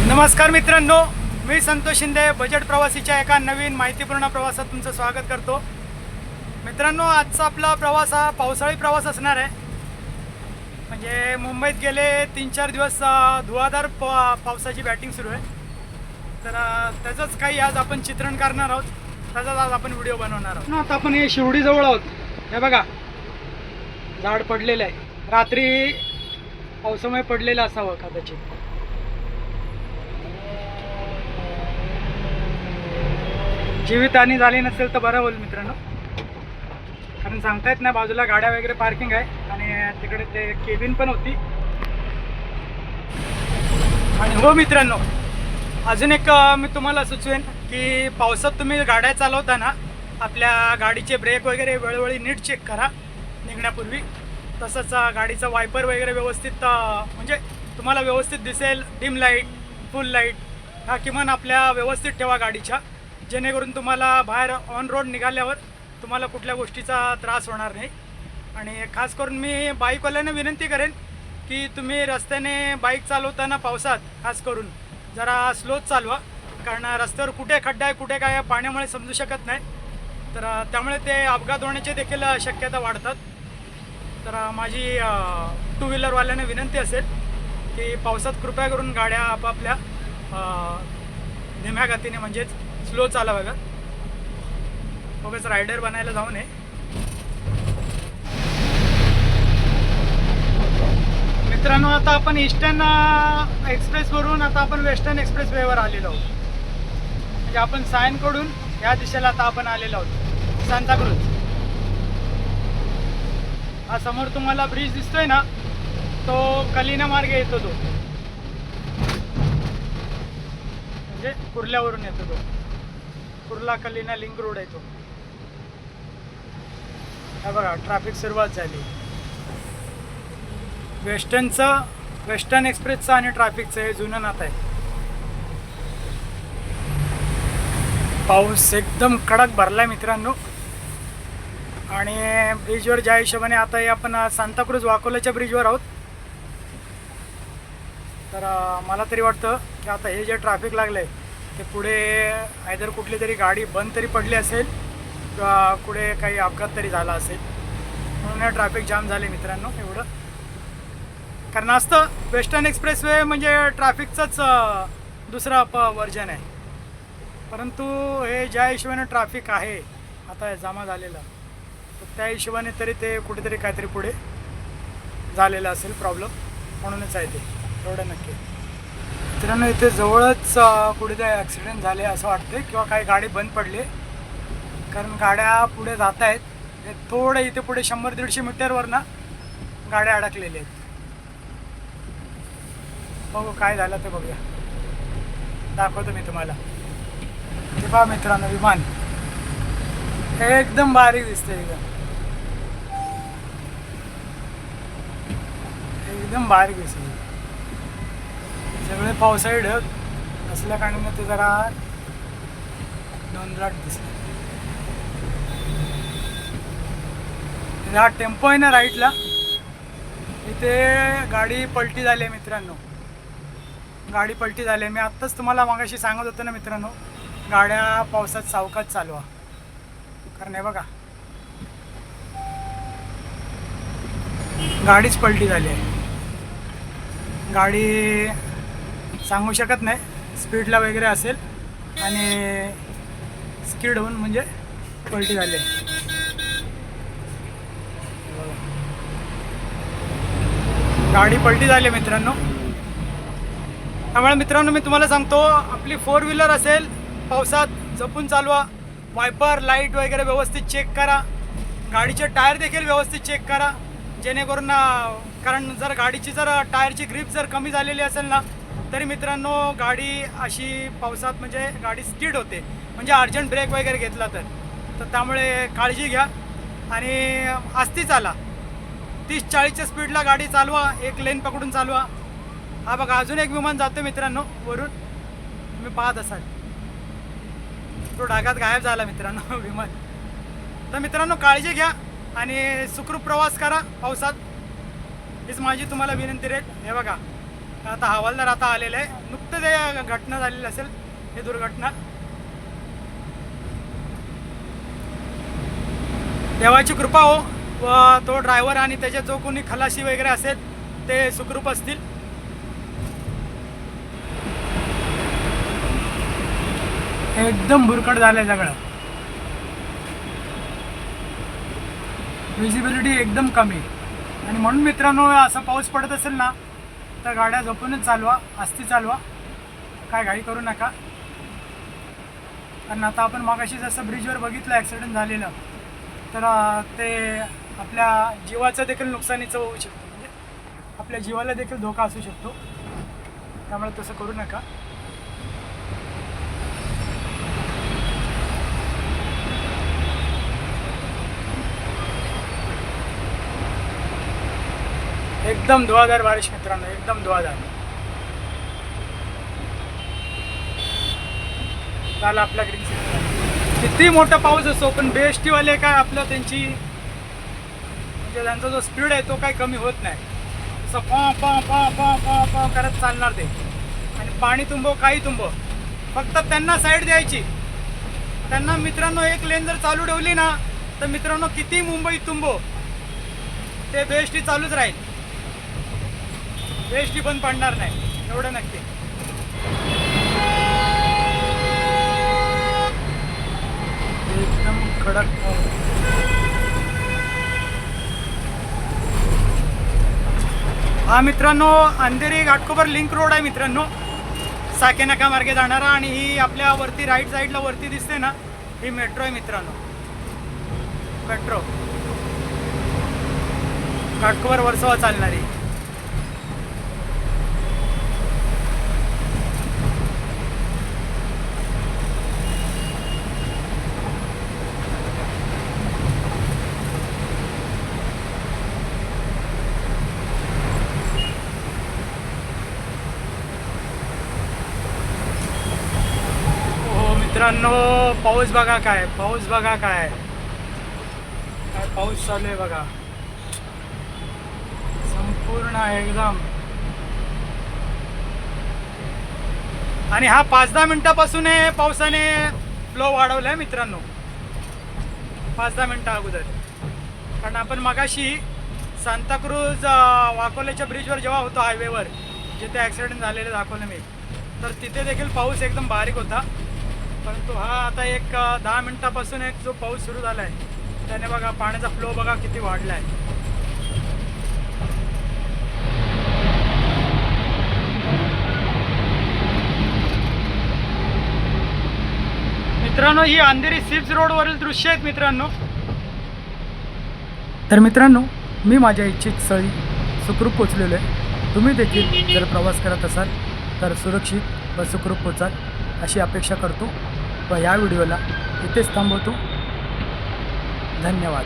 नमस्कार मित्रांनो, मी संतोष शिंदे बजेट प्रवासीच्या एका नवीन माहितीपूर्ण प्रवासात तुमचं स्वागत करतो. मित्रांनो, आजचा आपला प्रवास हा पावसाळी प्रवास असणार आहे. म्हणजे मुंबईत गेले 3-4 दिवस धुवाधार पावसाची बॅटिंग सुरू आहे. तर त्याचंच काही आज आपण चित्रण करणार आहोत. त्याचाच आज आपण व्हिडिओ बनवणार आहोत. आता आपण हे शिवडीजवळ आहोत. हे बघा, झाड पडलेलं आहे. रात्री पावसामुळे पडलेलं असावं कदाचित. जीवितहानी झाली नसेल तर बरं होईल मित्रांनो, कारण सांगता येत नाही. बाजूला गाड्या वगैरे पार्किंग आहे आणि तिकडे ते केबिन पण होती. आणि हो मित्रांनो, अजून एक मी तुम्हाला सुचवेन की पावसात तुम्ही गाड्या चालवताना आपल्या गाडीचे ब्रेक वगैरे वेळोवेळी नीट चेक करा निघण्यापूर्वी. तसंच गाडीचं वायपर वगैरे व्यवस्थित म्हणजे तुम्हाला व्यवस्थित दिसेल. डिम लाईट, फुल लाईट हा किमान आपल्या व्यवस्थित ठेवा गाडीच्या, जेणेकरून तुम्हाला बाहेर ऑन रोड निघाल्यावर तुम्हाला कुठल्या गोष्टीचा त्रास होणार नाही. आणि खास करून मी बाईकवाल्यांना विनंती करेन की तुम्ही रस्त्याने बाईक चालवताना पावसात खास करून जरा स्लोच चालवा, कारण रस्त्यावर कुठे खड्डा आहे कुठे काय पाण्यामुळे समजू शकत नाही. तर त्यामुळे ते अपघात होण्याची देखील शक्यता वाढतात. तर माझी टू व्हीलरवाल्यांना विनंती असेल की पावसात कृपया करून गाड्या आपापल्या धीम्या गतीने म्हणजेच स्लो चाला बघा. बघाच रायडर बनायला जाऊ नये. मित्रांनो, आता आपण ईस्टर्न एक्सप्रेसवरून आता आपण वेस्टर्न एक्सप्रेस वेवर आलेलो आहोत. म्हणजे आपण सायनकडून या दिशेला आता आपण आलेलो आहोत, सांताक्रूज. हा समोर तुम्हाला ब्रिज दिसतोय ना, तो कलिना मार्गे येतो. तो म्हणजे कुर्ल्यावरून येतो. तो कुर्ला कलिना लिंक रोड आहे तो. हा बघा, ट्रॅफिक सुरुवात झाली. वेस्टर्न एक्सप्रेसचं आणि ट्रॅफिकचं हे जुनं नातं आहे. पाऊस एकदम कडक भरलाय मित्रांनो. आणि ब्रिजवर ज्या हिशोबाने आता हे आपण सांताक्रूज वाकोलाच्या ब्रिजवर आहोत. तर मला तरी वाटतं की आता हे जे ट्रॅफिक लागलं आहे ते पुढे आयदर कुठली तरी गाडी बंद तरी पडली असेल किंवा पुढे काही अपघात तरी झाला असेल, म्हणून हे ट्रॅफिक जाम झाले मित्रांनो. एवढं कारण असतं, वेस्टर्न एक्सप्रेस वे म्हणजे ट्रॅफिकचंच दुसरं वर्जन आहे. परंतु हे ज्या हिशोबाने ट्रॅफिक आहे आता जमा झालेलं, तर त्या हिशोबाने तरी ते कुठेतरी काहीतरी पुढे झालेलं असेल प्रॉब्लेम, म्हणूनच आहे ते. एवढं नक्की. मित्रांनो, इथे जवळच कुठेतरी ॲक्सिडेंट झाले असं वाटते किंवा काही गाडी बंद पडली, कारण गाड्या पुढे जात आहेत. थोडं इथे पुढे 100-150 मीटरवर ना गाड्या अडकलेल्या आहेत. बघू काय झालं ते बघूया, दाखवतो मी तुम्हाला. ते पहा मित्रांनो, विमान एकदम बारीक दिसते. एकदम बारीक दिसते. सगळे पावसाळी ढग असल्या कारणाने ते जरा धुंदलाट दिसले. हा टेम्पो आहे ना राईटला, इथे गाडी पलटी झाली आहे मित्रांनो. गाडी पलटी झाली आहे. मी आत्ताच तुम्हाला मागाशी सांगत होतो ना मित्रांनो, गाड्या पावसात सावकाश चालवा, कारण हे बघा गाडीच पलटी झाली आहे. गाडी सांगू शकत नाही, स्पीडला वगैरे असेल आणि स्किड होऊन म्हणजे पलटी झाली आहे. गाडी पलटी झाली आहे मित्रांनो. त्यामुळे मित्रांनो, मी तुम्हाला सांगतो, आपली 4 व्हीलर असेल पावसात जपून चालवा. वायपर लाईट वगैरे व्यवस्थित चेक करा. गाडीचे टायर देखील व्यवस्थित चेक करा, जेणेकरून कारण जर गाडीची टायरची ग्रिप जर कमी झालेली असेल ना, तरी मित्रांनो गाडी अशी पावसात म्हणजे गाडी स्किड होते. म्हणजे अर्जंट ब्रेक वगैरे घेतला तर त्यामुळे काळजी घ्या आणि आस्ती चाला. 30-40च्या स्पीडला गाडी चालवा, एक लेन पकडून चालवा. हा बघा, अजून एक विमान जातो मित्रांनो वरून, तुम्ही पाहत असाल. तो ढगात गायब झाला मित्रांनो विमान. तर मित्रांनो, काळजी घ्या आणि सुखरूप प्रवास करा पावसात, हीच माझी तुम्हाला विनंती राहील. हे बघा, आता हवालदार आता आलेला आहे. नुकतंच हे घटना झालेली असेल, ही दुर्घटना. देवाची कृपा हो, व तो ड्रायव्हर आणि त्याच्या जो कोणी खलाशी वगैरे असेल ते सुखरूप असतील. एकदम भुरकट झालंय सगळं, विजिबिलिटी एकदम कमी. आणि म्हणून मित्रांनो, असा पाऊस पडत असेल ना तर गाड्या झोपूनच चालवा, आस्ती चालवा, काय घाई करू नका. कारण आता आपण मागाशी जसं ब्रिजवर बघितलं ॲक्सिडेंट झालेलं, तर ते आपल्या जीवाचं देखील नुकसानीचं होऊ शकतं, म्हणजे आपल्या जीवाला देखील धोका असू शकतो. त्यामुळे तसं करू नका. एकदम धुवाधार बारिश मित्रांनो, एकदम धुवाधार. काल आपल्या ग्रीन सिटीला किती मोठा पाऊस असो, पण BST वाले काय आपलं त्यांची म्हणजे त्यांचा जो स्पीड आहे तो काही कमी होत नाही. असं पॉ करत चालणार ते. आणि पाणी तुंबो काही तुंबो, फक्त त्यांना साईड द्यायची. त्यांना मित्रांनो एक लेन जर चालू ठेवली ना तर मित्रांनो किती मुंबई तुंबो, ते BST चालूच राहील. BST बंद पडणार नाही, एवढं नक्की. एकदम कडक. हा मित्रांनो, अंधेरी घाटकोपर लिंक रोड आहे मित्रांनो, साके नाका मार्गे जाणारा. आणि ही आपल्या वरती राईट साईडला वरती दिसते ना, ही मेट्रो आहे मित्रांनो, मेट्रो घाटकोपर वर्सोवा चालणारी. मित्रांनो पाऊस बघा, काय पाऊस बघा, काय पाऊस चालू आहे बघा, संपूर्ण एकदम. आणि हा 5-10 मिनिटापासून पावसाने फ्लो वाढवलाय मित्रांनो, 5-10 मिनिटं अगोदर. कारण आपण मगाशी सांताक्रूज वाकोल्याच्या ब्रिजवर जेव्हा होतो, हायवेवर जिथे ॲक्सिडेंट झालेले दाखवलं मी, तर तिथे देखील पाऊस एकदम बारीक होता. परंतु हा आता एक 10 मिनिटापासून एक जो पाऊस सुरू झाला आहे त्याने बघा पाण्याचा फ्लो बघा किती वाढला आहे. मित्रांनो ही अंधेरी सिप्स रोडवरील दृश्य आहेत मित्रांनो. तर मित्रांनो, मी माझ्या इच्छित स्थळी सुखरूप पोचलेलो आहे. तुम्ही देखील जर प्रवास करत असाल तर सुरक्षित व सुखरूप पोचाल अशी अपेक्षा करतो व या व्हिडिओला इथेच थांबवतो. धन्यवाद.